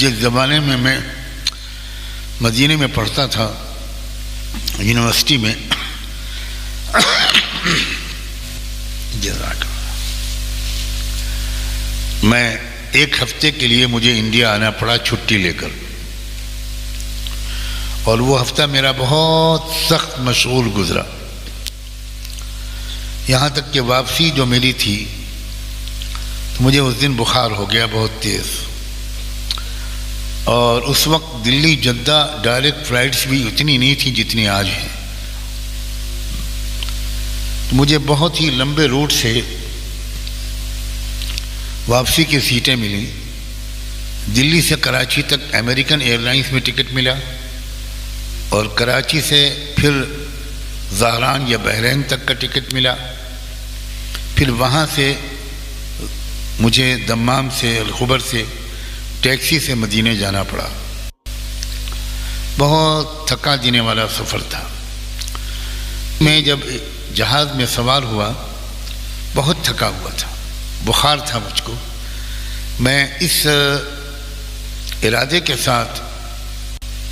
जिस ज़माने में मैं मदीने में पढ़ता था यूनिवर्सिटी में, मैं एक हफ्ते के लिए मुझे इंडिया आना पड़ा छुट्टी लेकर, और वो हफ्ता मेरा बहुत सख्त मशगूल गुजरा। यहाँ तक कि वापसी जो मेरी थी तो मुझे उस दिन बुखार हो गया बहुत तेज़, और उस वक्त दिल्ली जद्दा डायरेक्ट फ्लाइट्स भी उतनी नहीं थी जितनी आज हैं। तो मुझे बहुत ही लंबे रूट से वापसी की सीटें मिली। दिल्ली से कराची तक अमेरिकन एयरलाइंस में टिकट मिला, और कराची से फिर ज़हरान या बहरीन तक का टिकट मिला। फिर वहाँ से मुझे दम्माम से अलखबर से टैक्सी से मदीने जाना पड़ा। बहुत थका देने वाला सफ़र था। मैं जब जहाज़ में सवार हुआ बहुत थका हुआ था, बुखार था मुझको। मैं इस इरादे के साथ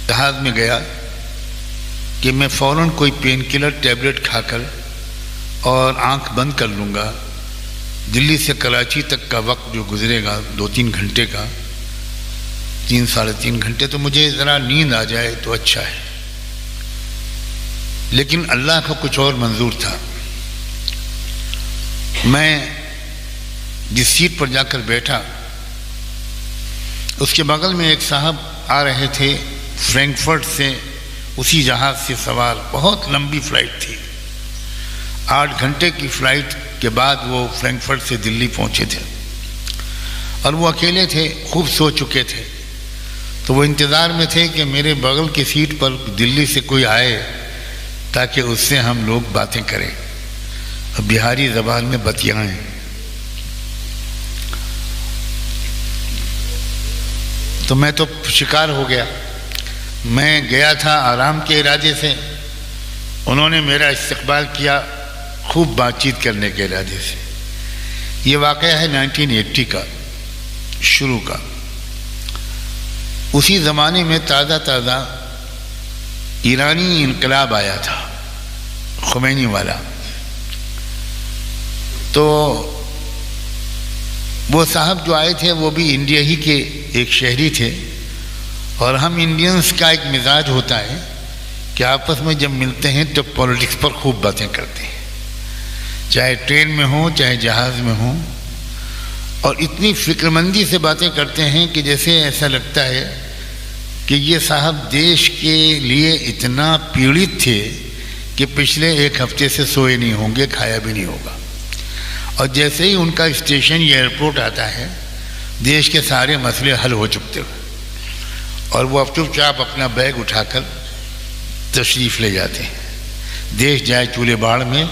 जहाज़ में गया कि मैं फ़ौरन कोई पेन किलर टैबलेट खाकर और आंख बंद कर लूँगा। दिल्ली से कराची तक का वक्त जो गुजरेगा 2-3 घंटे का, 3-3.5 घंटे, तो मुझे ज़रा नींद आ जाए तो अच्छा है। लेकिन अल्लाह का कुछ और मंजूर था। मैं जिस सीट पर जाकर बैठा उसके बगल में एक साहब आ रहे थे फ्रैंकफर्ट से, उसी जहाज़ से सवार। बहुत लंबी फ़्लाइट थी, 8 घंटे की फ़्लाइट के बाद वो फ्रैंकफर्ट से दिल्ली पहुँचे थे, और वो अकेले थे, खूब सो चुके थे। तो वो इंतज़ार में थे कि मेरे बगल की सीट पर दिल्ली से कोई आए ताकि उससे हम लोग बातें करें, और बिहारी ज़बान में बतियाएं। तो मैं तो शिकार हो गया। मैं गया था आराम के इरादे से, उन्होंने मेरा इस्तकबाल किया खूब बातचीत करने के इरादे से। ये वाक़या है 1980 का शुरू का। उसी ज़माने में ताज़ा ईरानी इनकलाब आया था, खुमैनी वाला। तो वो साहब जो आए थे वो भी इंडिया ही के एक शहरी थे, और हम इंडियंस का एक मिजाज होता है कि आपस में जब मिलते हैं तो पॉलिटिक्स पर खूब बातें करते हैं, चाहे ट्रेन में हो चाहे जहाज़ में हो, और इतनी फिक्रमंदी से बातें करते हैं कि जैसे ऐसा लगता है कि ये साहब देश के लिए इतना पीड़ित थे कि पिछले 1 हफ्ते से सोए नहीं होंगे, खाया भी नहीं होगा। और जैसे ही उनका स्टेशन या एयरपोर्ट आता है देश के सारे मसले हल हो चुके हैं, और वो अब चुपचाप अपना बैग उठाकर तशरीफ़ ले जाते हैं। देश जाए चूल्हे बाढ़ में,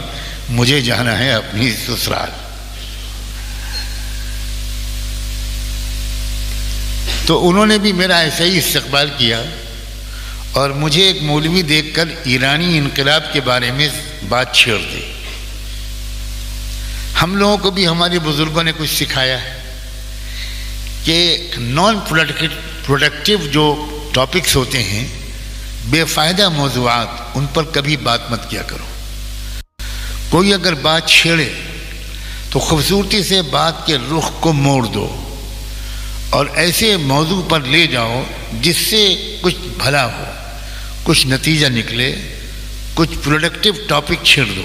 मुझे जाना है अपनी ससुराल। तो उन्होंने भी मेरा ऐसा ही इस्तकबाल किया, और मुझे एक मौलवी देखकर ईरानी इनकलाब के बारे में बात छेड़ दी। हम लोगों को भी हमारे बुजुर्गों ने कुछ सिखाया है कि नॉन प्रोडक्टिव जो टॉपिक्स होते हैं, बेफ़ायदा मौज़ूआत, उन पर कभी बात मत किया करो। कोई अगर बात छेड़े तो खूबसूरती से बात के रुख को मोड़ दो, और ऐसे मौजू पर ले जाओ जिससे कुछ भला हो, कुछ नतीजा निकले, कुछ प्रोडक्टिव टॉपिक छेड़ दो।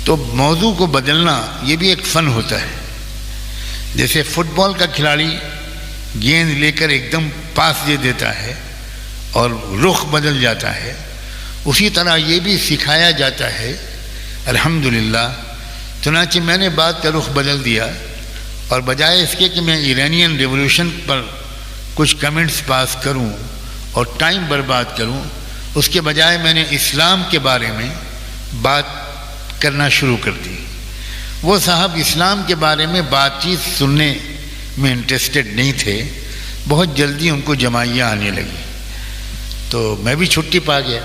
तो मौजू को बदलना ये भी एक फ़न होता है। जैसे फुटबॉल का खिलाड़ी गेंद लेकर एकदम पास दे देता है और रुख बदल जाता है, उसी तरह ये भी सिखाया जाता है। अल्हम्दुलिल्लाह, चुनांचे मैंने बात का रुख बदल दिया, और बजाय इसके कि मैं ईरानियन रिवॉल्यूशन पर कुछ कमेंट्स पास करूं और टाइम बर्बाद करूं, उसके बजाय मैंने इस्लाम के बारे में बात करना शुरू कर दी। वो साहब इस्लाम के बारे में बातचीत सुनने में इंटरेस्टेड नहीं थे। बहुत जल्दी उनको जमाइयाँ आने लगी, तो मैं भी छुट्टी पा गया।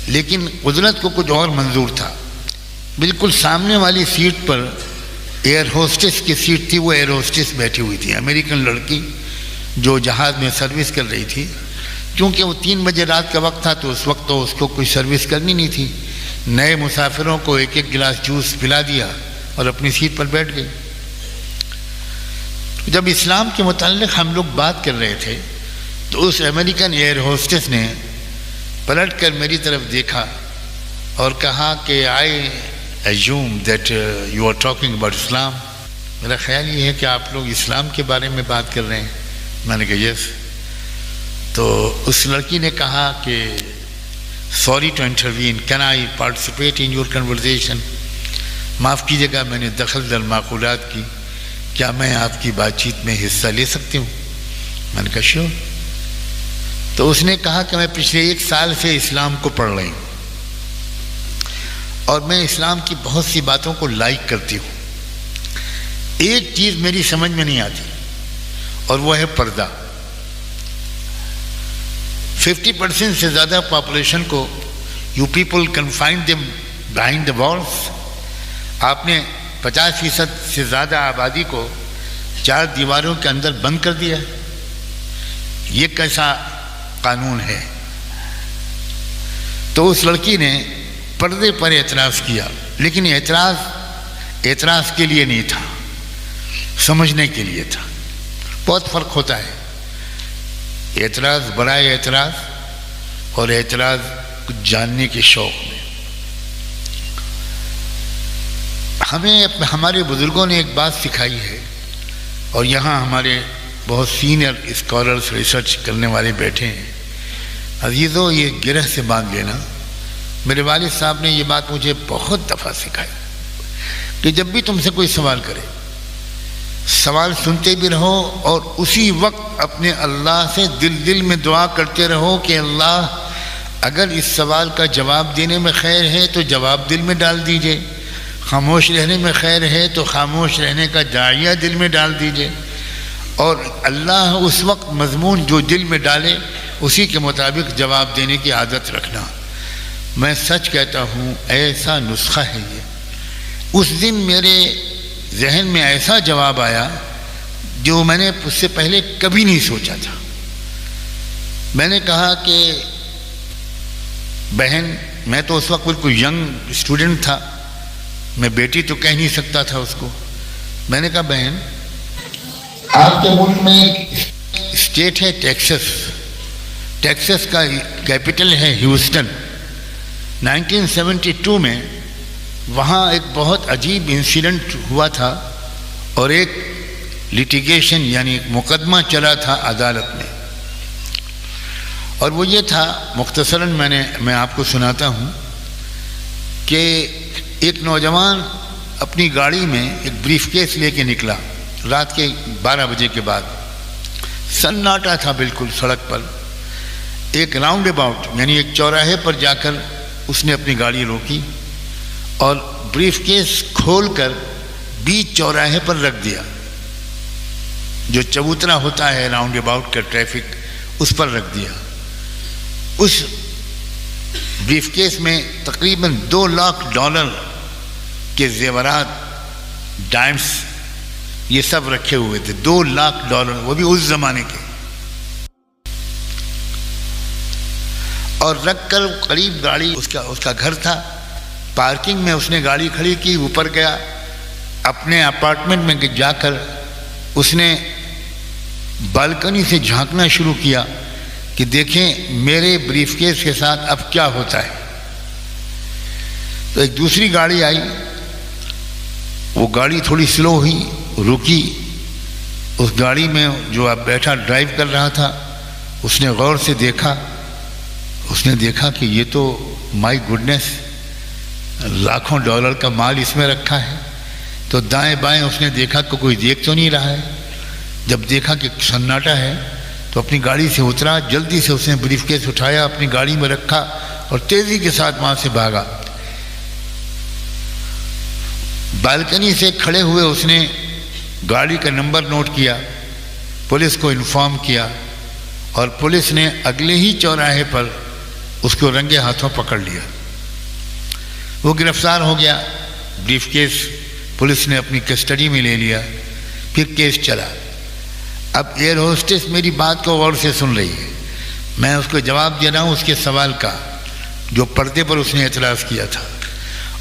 लेकिन कुदरत को कुछ और मंजूर था। बिल्कुल सामने वाली सीट पर एयर होस्टेस की सीट थी, वो एयर होस्टेस बैठी हुई थी, अमेरिकन लड़की, जो जहाज़ में सर्विस कर रही थी। क्योंकि वो 3 बजे रात का वक्त था, तो उस वक्त तो उसको कोई सर्विस करनी नहीं थी। नए मुसाफिरों को एक एक गिलास जूस पिला दिया और अपनी सीट पर बैठ गई। जब इस्लाम के मुताल्लिक़ हम लोग बात कर रहे थे, तो उस अमेरिकन एयर होस्टेस ने पलट कर मेरी तरफ देखा और कहा कि I assume that you are talking about Islam. मेरा ख्याल ये है कि आप लोग इस्लाम के बारे में बात कर रहे हैं। मैंने कहा यस। तो उस लड़की ने कहा कि sorry to intervene, can I participate in your conversation. माफ़ कीजिएगा, मैंने दखल दर माकूलात की, क्या मैं आपकी बातचीत में हिस्सा ले सकती हूँ? मैंने कहा श्योर। तो उसने कहा कि मैं पिछले 1 साल से इस्लाम को पढ़ रही हूँ और मैं इस्लाम की बहुत सी बातों को लाइक करती हूँ। एक चीज़ मेरी समझ में नहीं आती और वो है पर्दा। 50% से ज़्यादा पॉपुलेशन को you people confined them behind the walls. आपने 50% से ज़्यादा आबादी को 4 दीवारों के अंदर बंद कर दिया। ये कैसा कानून है? तो उस लड़की ने पर्दे पर एतराज़ किया, लेकिन एतराज़ के लिए नहीं था, समझने के लिए था। बहुत फ़र्क होता है एतराज़ बराए एतराज़ और एतराज़ कुछ जानने के शौक़ में। हमें हमारे बुज़ुर्गों ने एक बात सिखाई है, और यहाँ हमारे बहुत सीनियर स्कॉलर्स रिसर्च करने वाले बैठे हैं। अजीज़ों, ये गिरह से बांध लेना। मेरे वालिद साहब ने ये बात मुझे बहुत दफ़ा सिखाई कि जब भी तुमसे कोई सवाल करे, सवाल सुनते भी रहो और उसी वक्त अपने अल्लाह से दिल में दुआ करते रहो कि अल्लाह अगर इस सवाल का जवाब देने में खैर है तो जवाब दिल में डाल दीजिए, खामोश रहने में खैर है तो खामोश रहने का दाइया दिल में डाल दीजिए, और अल्लाह उस वक्त मजमून जो दिल में डाले उसी के मुताबिक जवाब देने की आदत रखना। मैं सच कहता हूँ, ऐसा नुस्खा है ये। उस दिन मेरे जहन में ऐसा जवाब आया जो मैंने उससे पहले कभी नहीं सोचा था। मैंने कहा कि बहन, मैं तो उस वक्त बिल्कुल यंग स्टूडेंट था, मैं बेटी तो कह नहीं सकता था उसको। मैंने कहा बहन, आपके मुल्क में एक स्टेट है टेक्सास, टेक्सास का कैपिटल है ह्यूस्टन। 1972 में वहाँ एक बहुत अजीब इंसिडेंट हुआ था और एक लिटिगेशन यानी एक मुकदमा चला था अदालत में, और वो ये था, मुख्तसरन मैं आपको सुनाता हूँ कि एक नौजवान अपनी गाड़ी में एक ब्रीफकेस लेके निकला रात के 12 बजे के बाद। सन्नाटा था बिल्कुल सड़क पर। एक राउंड अबाउट यानी एक चौराहे पर जाकर उसने अपनी गाड़ी रोकी और ब्रीफकेस खोलकर बीच चौराहे पर रख दिया। जो चबूतरा होता है राउंड अबाउट का ट्रैफिक, उस पर रख दिया। उस ब्रीफकेस में तकरीबन $2 लाख के जेवरात, डायमंड्स, ये सब रखे हुए थे। $2 लाख, वो भी उस जमाने के। और रखकर करीब गाड़ी, उसका घर था, पार्किंग में उसने गाड़ी खड़ी की, ऊपर गया, अपने अपार्टमेंट में जाकर उसने बालकनी से झांकना शुरू किया कि देखें मेरे ब्रीफकेस के साथ अब क्या होता है। तो एक दूसरी गाड़ी आई, वो गाड़ी थोड़ी स्लो हुई, रुकी। उस गाड़ी में जो अब बैठा ड्राइव कर रहा था, उसने गौर से देखा। उसने देखा कि ये तो माय गुडनेस, लाखों डॉलर का माल इसमें रखा है। तो दाएं बाएं उसने देखा कि कोई देख तो नहीं रहा है। जब देखा कि सन्नाटा है तो अपनी गाड़ी से उतरा, जल्दी से उसने ब्रीफकेस उठाया, अपनी गाड़ी में रखा और तेज़ी के साथ वहाँ से भागा। बालकनी से खड़े हुए उसने गाड़ी का नंबर नोट किया, पुलिस को इन्फॉर्म किया और पुलिस ने अगले ही चौराहे पर उसको रंगे हाथों पकड़ लिया। वो गिरफ्तार हो गया। ब्रीफकेस पुलिस ने अपनी कस्टडी में ले लिया। फिर केस चला। अब एयर होस्टेस मेरी बात को गौर से सुन रही है, मैं उसको जवाब दे रहा हूँ उसके सवाल का जो पर्दे पर उसने एतराज़ किया था,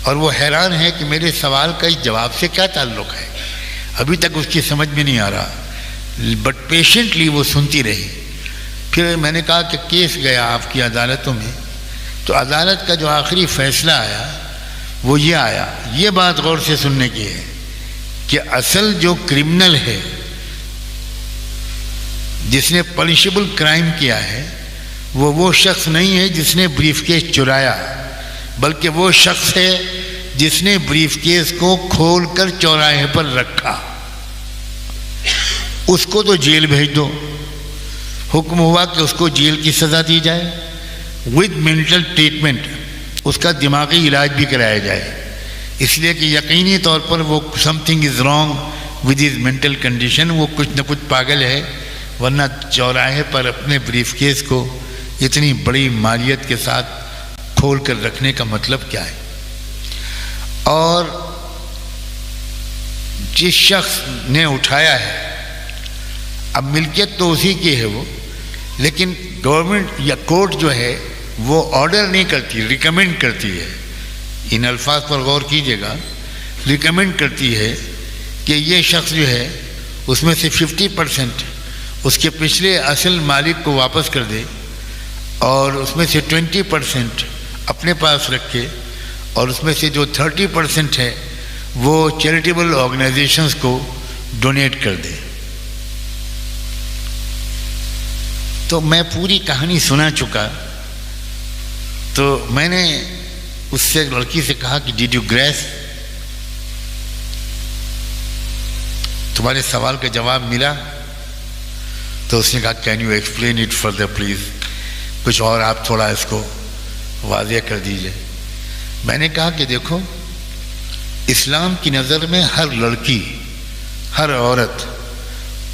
और वो हैरान है कि मेरे सवाल का इस जवाब से क्या ताल्लुक़ है। अभी तक उसकी समझ में नहीं आ रहा, बट पेशेंटली वो सुनती रही। फिर मैंने कहा कि केस गया आपकी अदालतों में, तो अदालत का जो आखिरी फैसला आया वो ये आया, ये बात गौर से सुनने की है कि असल जो क्रिमिनल है जिसने पनिशेबल क्राइम किया है वो शख्स नहीं है जिसने ब्रीफकेस चुराया, बल्कि वो शख्स है जिसने ब्रीफकेस को खोलकर चौराहे पर रखा। उसको तो जेल भेज दो। हुक्म हुआ कि उसको जेल की सज़ा दी जाए विद मेंटल ट्रीटमेंट, उसका दिमागी इलाज भी कराया जाए, इसलिए कि यकीनी तौर पर वो something is wrong with his mental condition, वो कुछ न कुछ पागल है, वरना चौराहे पर अपने ब्रीफकेस को इतनी बड़ी मालियत के साथ खोल कर रखने का मतलब क्या है। और जिस शख्स ने उठाया है, अब मिल्कियत तो उसी की है वो, लेकिन गवर्नमेंट या कोर्ट जो है वो ऑर्डर नहीं करती, रिकमेंड करती है। इन अल्फाज पर गौर कीजिएगा, रिकमेंड करती है कि ये शख्स जो है उसमें से 50% उसके पिछले असल मालिक को वापस कर दे, और उसमें से 20% अपने पास रखे, और उसमें से जो 30% है वो चैरिटेबल ऑर्गेनाइजेशंस को डोनेट कर दे। तो मैं पूरी कहानी सुना चुका, तो मैंने उससे लड़की से कहा कि डिड यू ग्रेस, तुम्हारे सवाल का जवाब मिला? तो उसने कहा can you explain it further please, कुछ और आप थोड़ा इसको वाज़ेह कर दीजिए। मैंने कहा कि देखो, इस्लाम की नज़र में हर लड़की, हर औरत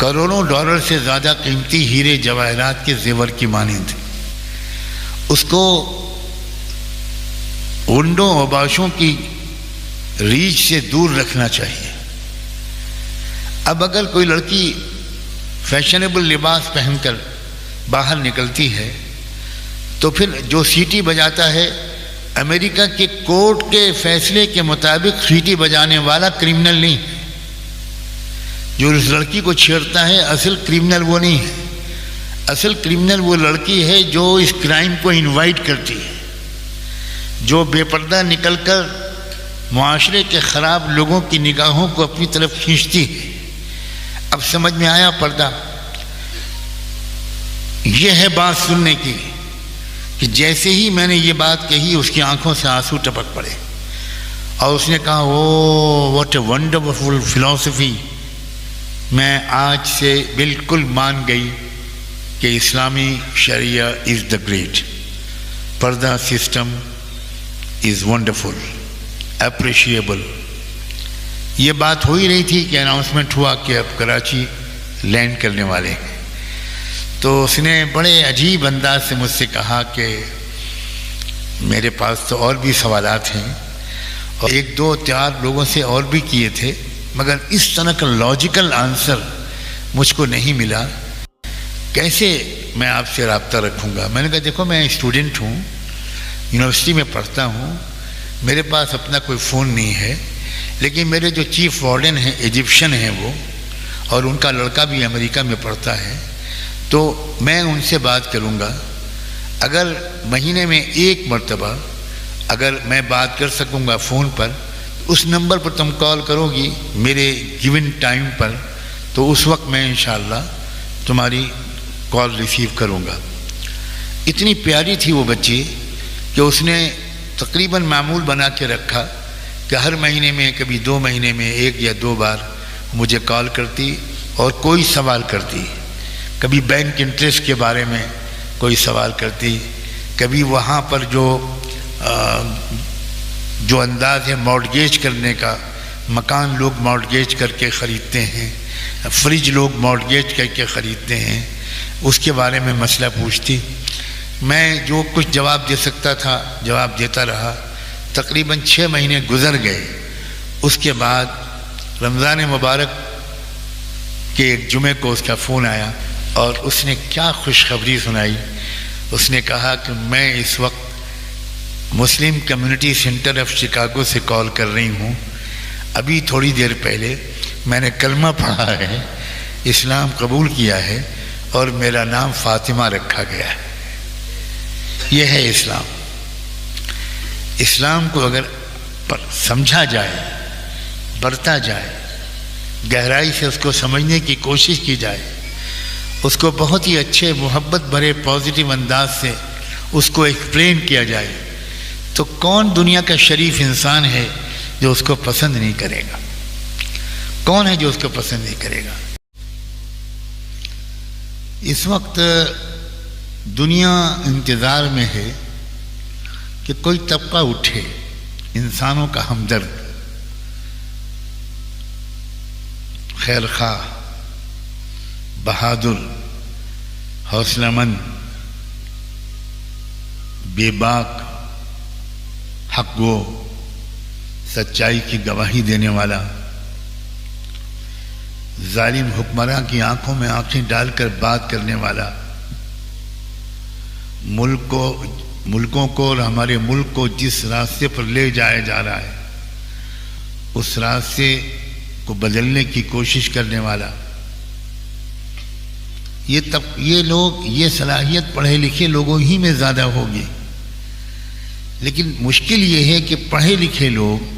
करोड़ों डॉलर से ज़्यादा कीमती हीरे जवाहरात के जेवर की मानिंद, उसको उंडों अबाशों की रीच से दूर रखना चाहिए। अब अगर कोई लड़की फैशनेबल लिबास पहनकर बाहर निकलती है तो फिर जो सीटी बजाता है, अमेरिका के कोर्ट के फैसले के मुताबिक सीटी बजाने वाला क्रिमिनल नहीं है। जो उस लड़की को छेड़ता है असल क्रिमिनल वो नहीं है। असल क्रिमिनल वो लड़की है जो इस क्राइम को इनवाइट करती है, जो बेपर्दा निकलकर मुआशरे के ख़राब लोगों की निगाहों को अपनी तरफ खींचती है। अब समझ में आया पर्दा? यह है बात सुनने की कि जैसे ही मैंने ये बात कही उसकी आंखों से आंसू टपक पड़े और उसने कहा oh what a wonderful philosophy. मैं आज से बिल्कुल मान गई कि इस्लामी शरिया इज़ द ग्रेट, पर्दा सिस्टम इज़ वंडरफुल, अप्रिशिएबल। ये बात हो ही रही थी कि अनाउंसमेंट हुआ कि अब कराची लैंड करने वाले हैं। तो उसने बड़े अजीब अंदाज से मुझसे कहा कि मेरे पास तो और भी सवालात हैं, और एक दो चार लोगों से और भी किए थे, मगर इस तरह का लॉजिकल आंसर मुझको नहीं मिला। कैसे मैं आपसे रब्ता रखूँगा? मैंने कहा देखो, मैं स्टूडेंट हूँ, यूनिवर्सिटी में पढ़ता हूँ, मेरे पास अपना कोई फ़ोन नहीं है, लेकिन मेरे जो चीफ वार्डन हैं इजिप्शियन हैं वो, और उनका लड़का भी अमेरिका में पढ़ता है, तो मैं उनसे बात करूँगा। अगर महीने में एक मरतबा अगर मैं बात कर सकूँगा फ़ोन पर, उस नंबर पर तुम कॉल करोगी मेरे गिवन टाइम पर, तो उस वक्त मैं इंशाअल्लाह तुम्हारी कॉल रिसीव करूँगा। इतनी प्यारी थी वो बच्ची कि उसने तकरीबन मामूल बना के रखा कि हर महीने में, कभी 2 महीने में 1 या 2 बार मुझे कॉल करती और कोई सवाल करती। कभी बैंक इंटरेस्ट के बारे में कोई सवाल करती, कभी वहाँ पर जो अंदाज़ है मॉर्टगेज करने का, मकान लोग मॉर्टगेज करके ख़रीदते हैं, फ्रिज लोग मॉर्टगेज करके ख़रीदते हैं, उसके बारे में मसला पूछती। मैं जो कुछ जवाब दे सकता था जवाब देता रहा। तकरीबन 6 महीने गुज़र गए। उसके बाद रमज़ान मुबारक कि एक जुमे को उसका फ़ोन आया और उसने क्या खुशखबरी सुनाई। उसने कहा कि मैं इस वक्त Muslim community centre of Chicago से कॉल कर रही हूँ। अभी थोड़ी देर पहले मैंने कलमा पढ़ा है, इस्लाम कबूल किया है और मेरा नाम फातिमा रखा गया है। यह है इस्लाम। इस्लाम को अगर समझा जाए, बरता जाए, गहराई से उसको समझने की कोशिश की जाए, उसको बहुत ही अच्छे मोहब्बत भरे पॉजिटिव अंदाज से उसको एक्सप्लेन किया जाए, तो कौन दुनिया का शरीफ इंसान है जो उसको पसंद नहीं करेगा? कौन है जो उसको पसंद नहीं करेगा? इस वक्त दुनिया इंतज़ार में है कि कोई तबका उठे इंसानों का हमदर्द, खैरख्वाह, बहादुर, हौसलामंद, बेबाक, हक़गो, सच्चाई की गवाही देने वाला, जालिम हुक्मरान की आंखों में आंखें डालकर बात करने वाला, मुल्कों को और हमारे मुल्क को जिस रास्ते पर ले जाया जा रहा है उस रास्ते को बदलने की कोशिश करने वाला, ये लोग, ये सलाहियत पढ़े लिखे लोगों ही में ज़्यादा होगी। लेकिन मुश्किल ये है कि पढ़े लिखे लोग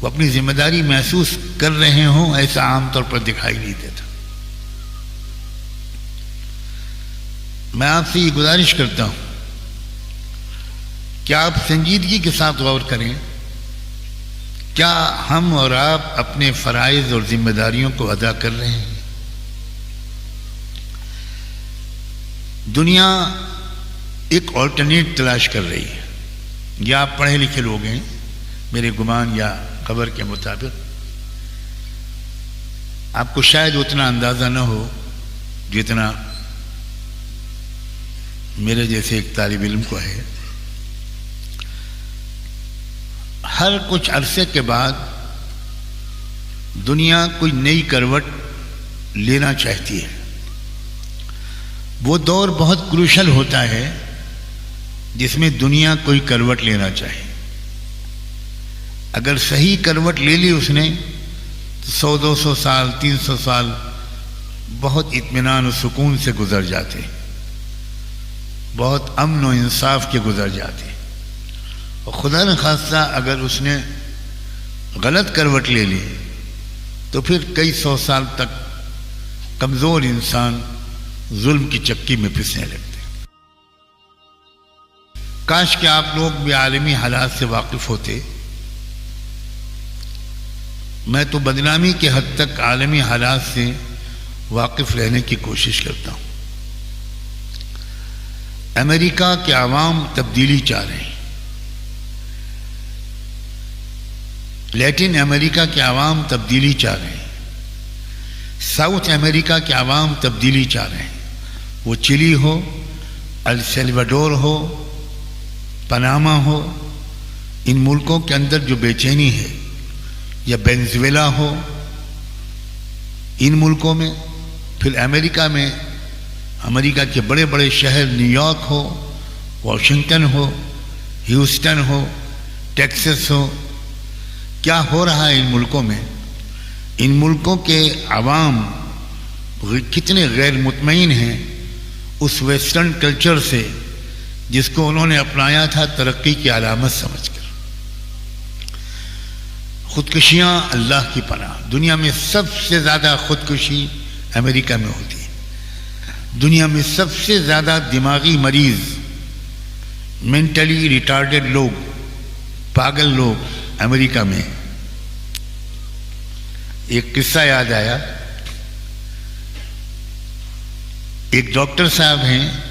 वो अपनी जिम्मेदारी महसूस कर रहे हों, ऐसा आमतौर पर दिखाई नहीं देता। मैं आपसे ये गुजारिश करता हूं कि आप संजीदगी के साथ गौर करें, क्या हम और आप अपने फराइज और जिम्मेदारियों को अदा कर रहे हैं? दुनिया एक ऑल्टरनेट तलाश कर रही है। या आप पढ़े लिखे लोग हैं, मेरे गुमान या खबर के मुताबिक आपको शायद उतना अंदाज़ा न हो जितना मेरे जैसे एक तालिब इल्म को है। हर कुछ अरसे के बाद दुनिया कोई नई करवट लेना चाहती है। वो दौर बहुत क्रूशल होता है जिसमें दुनिया कोई करवट लेना चाहे। अगर सही करवट ले ली उसने तो 100-200 साल, 300 साल बहुत इत्मीनान और सुकून से गुजर जाते, बहुत अमन और इंसाफ के गुजर जाते। और खुदा न खास्ता अगर उसने गलत करवट ले ली तो फिर कई 100 साल तक कमज़ोर इंसान जुल्म की चक्की में पिसने लगते। काश कि आप लोग भी आलमी हालात से वाकिफ होते। मैं तो बदनामी के हद तक आलमी हालात से वाकिफ रहने की कोशिश करता हूं। अमेरिका के अवाम तब्दीली चाह रहे हैं, लैटिन अमेरिका के अवाम तब्दीली चाह रहे हैं, साउथ अमेरिका के अवाम तब्दीली चाह रहे हैं। वो चिली हो, अल सल्वाडोर हो, पनामा हो, इन मुल्कों के अंदर जो बेचैनी है, या वेनेजुएला हो, इन मुल्कों में, फिर अमेरिका में, अमेरिका के बड़े बड़े शहर न्यूयॉर्क हो, वॉशिंगटन हो, ह्यूस्टन हो, टेक्सास हो, क्या हो रहा है इन मुल्कों में? इन मुल्कों के अवाम कितने गैर मुतमईन हैं उस वेस्टर्न कल्चर से जिसको उन्होंने अपनाया था तरक्की की अलामत समझकर। खुदकुशियाँ अल्लाह की पनाह। दुनिया में सबसे ज़्यादा खुदकुशी अमेरिका में होती है। दुनिया में सबसे ज़्यादा दिमागी मरीज, मेंटली रिटार्डेड लोग, पागल लोग अमेरिका में। एक किस्सा याद आया। एक डॉक्टर साहब हैं,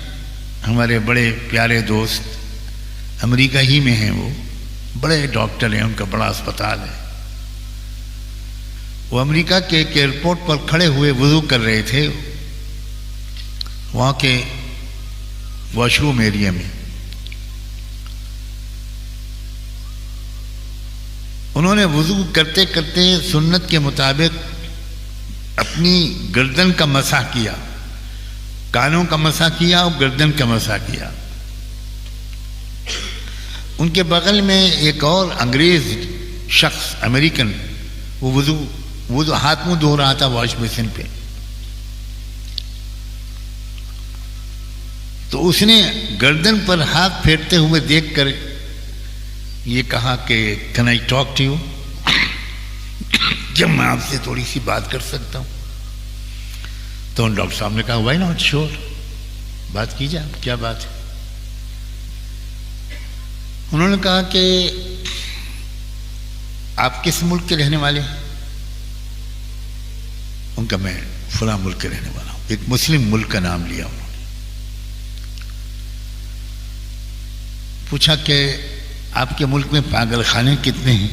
हमारे बड़े प्यारे दोस्त, अमेरिका ही में हैं, वो बड़े डॉक्टर हैं, उनका बड़ा अस्पताल है। वो अमेरिका के एक एयरपोर्ट पर खड़े हुए वुज़ू कर रहे थे, वहाँ के वॉशरूम एरिया में। उन्होंने वुज़ू करते करते सुन्नत के मुताबिक अपनी गर्दन का मसाह किया, कानों का मसाह किया और गर्दन का मसाह किया। उनके बगल में एक और अंग्रेज शख्स अमेरिकन, वो हाथ मुंह धो रहा था वॉश बेसिन पे। तो उसने गर्दन पर हाथ फेरते हुए देखकर ये कहा कि can I talk to you, जब मैं आपसे थोड़ी सी बात कर सकता हूं? तो डॉक्टर साहब ने कहा व्हाई नॉट, श्योर, बात कीजिए, आप क्या बात है? उन्होंने कहा कि आप किस मुल्क के रहने वाले हैं? उनका मैं फला मुल्क के रहने वाला हूं। एक मुस्लिम मुल्क का नाम लिया उन्होंने। पूछा कि आपके मुल्क में पागल खाने कितने हैं?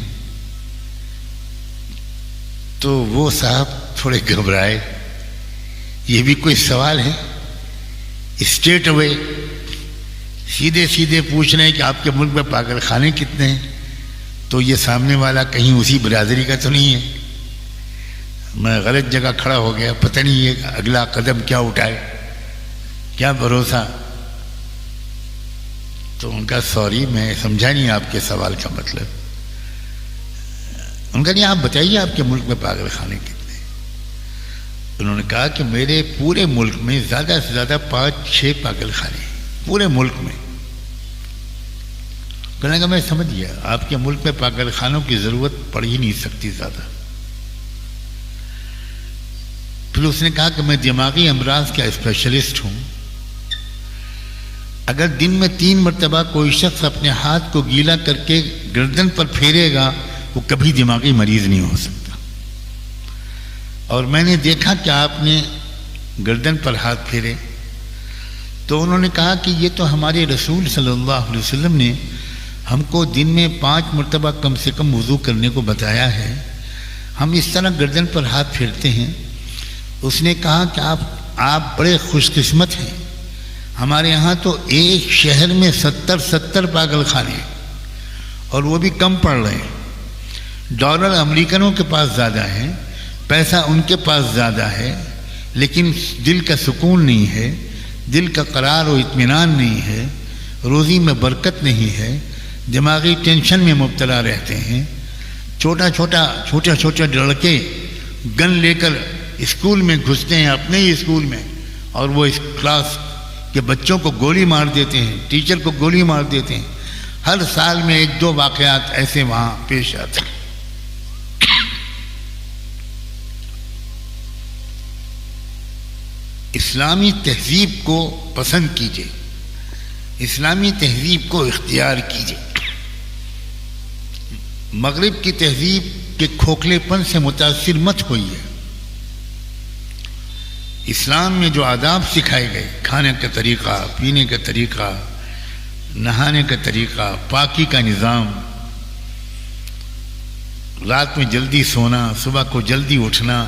तो वो साहब थोड़े घबराए, ये भी कोई सवाल है? स्ट्रेट अवे सीधे सीधे पूछ रहे हैं कि आपके मुल्क में पागल खाने कितने हैं। तो ये सामने वाला कहीं उसी बिरादरी का तो नहीं है? मैं गलत जगह खड़ा हो गया, पता नहीं ये अगला कदम क्या उठाए, क्या भरोसा। तो उनका सॉरी, मैं समझा नहीं आपके सवाल का मतलब। उनका नहीं, आप बताइए आपके मुल्क में पागल खाने कितने? उन्होंने कहा कि मेरे पूरे मुल्क में ज़्यादा से ज़्यादा 5-6 पागल खाने, पूरे मुल्क में। कहने का मैं समझ गया, आपके मुल्क में पागल खानों की ज़रूरत पड़ ही नहीं सकती ज़्यादा। फिर उसने कहा कि मैं दिमागी अमराज का स्पेशलिस्ट हूँ। अगर दिन में 3 मरतबा कोई शख्स अपने हाथ को गीला करके गर्दन पर फेरेगा, वो कभी दिमागी मरीज नहीं हो सकता। और मैंने देखा कि आपने गर्दन पर हाथ फेरे। तो उन्होंने कहा कि ये तो हमारे रसूल सल्लल्लाहु अलैहि वसल्लम ने हमको दिन में 5 मरतबा कम से कम वुज़ू करने को बताया है, हम इस तरह गर्दन पर हाथ फेरते हैं। उसने कहा कि आप बड़े खुशकिस्मत हैं, हमारे यहाँ तो एक शहर में 70 पागल खाने, और वो भी कम पड़ रहे हैं। डॉलर अमेरिकनों के पास ज़्यादा है, पैसा उनके पास ज़्यादा है, लेकिन दिल का सुकून नहीं है, दिल का करार और इत्मीनान नहीं है, रोज़ी में बरकत नहीं है, दिमागी टेंशन में मुब्तला रहते हैं। छोटे लड़के गन लेकर स्कूल में घुसते हैं, अपने ही स्कूल में, और वो इस क्लास के बच्चों को गोली मार देते हैं, टीचर को गोली मार देते हैं। हर साल में 1-2 वाक़यात ऐसे वहाँ पेश आते हैं। इस्लामी तहजीब को पसंद कीजिए, इस्लामी तहजीब को इख्तियार कीजिए। मगरिब की तहजीब के खोखलेपन से मुतासिर मत होइए। इस्लाम में जो आदाब सिखाए गए, खाने का तरीक़ा, पीने का तरीक़ा, नहाने का तरीक़ा, पाकी का निज़ाम, रात में जल्दी सोना, सुबह को जल्दी उठना,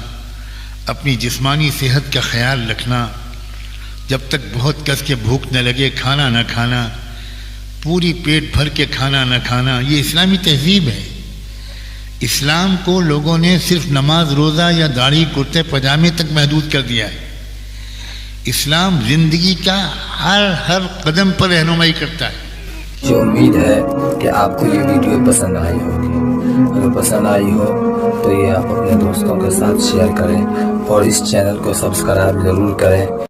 अपनी जिस्मानी सेहत का ख्याल रखना, जब तक बहुत कस के भूख न लगे खाना न खाना, पूरी पेट भर के खाना न खाना, ये इस्लामी तहजीब है। इस्लाम को लोगों ने सिर्फ नमाज, रोज़ा या दाढ़ी, कुर्ते पजामे तक महदूद कर दिया है। इस्लाम जिंदगी का हर कदम पर रहनुमाई करता है। मुझे उम्मीद है कि आपको ये वीडियो पसंद आई होगी। अगर पसंद आई हो तो ये आप अपने दोस्तों के साथ शेयर करें और इस चैनल को सब्सक्राइब ज़रूर करें।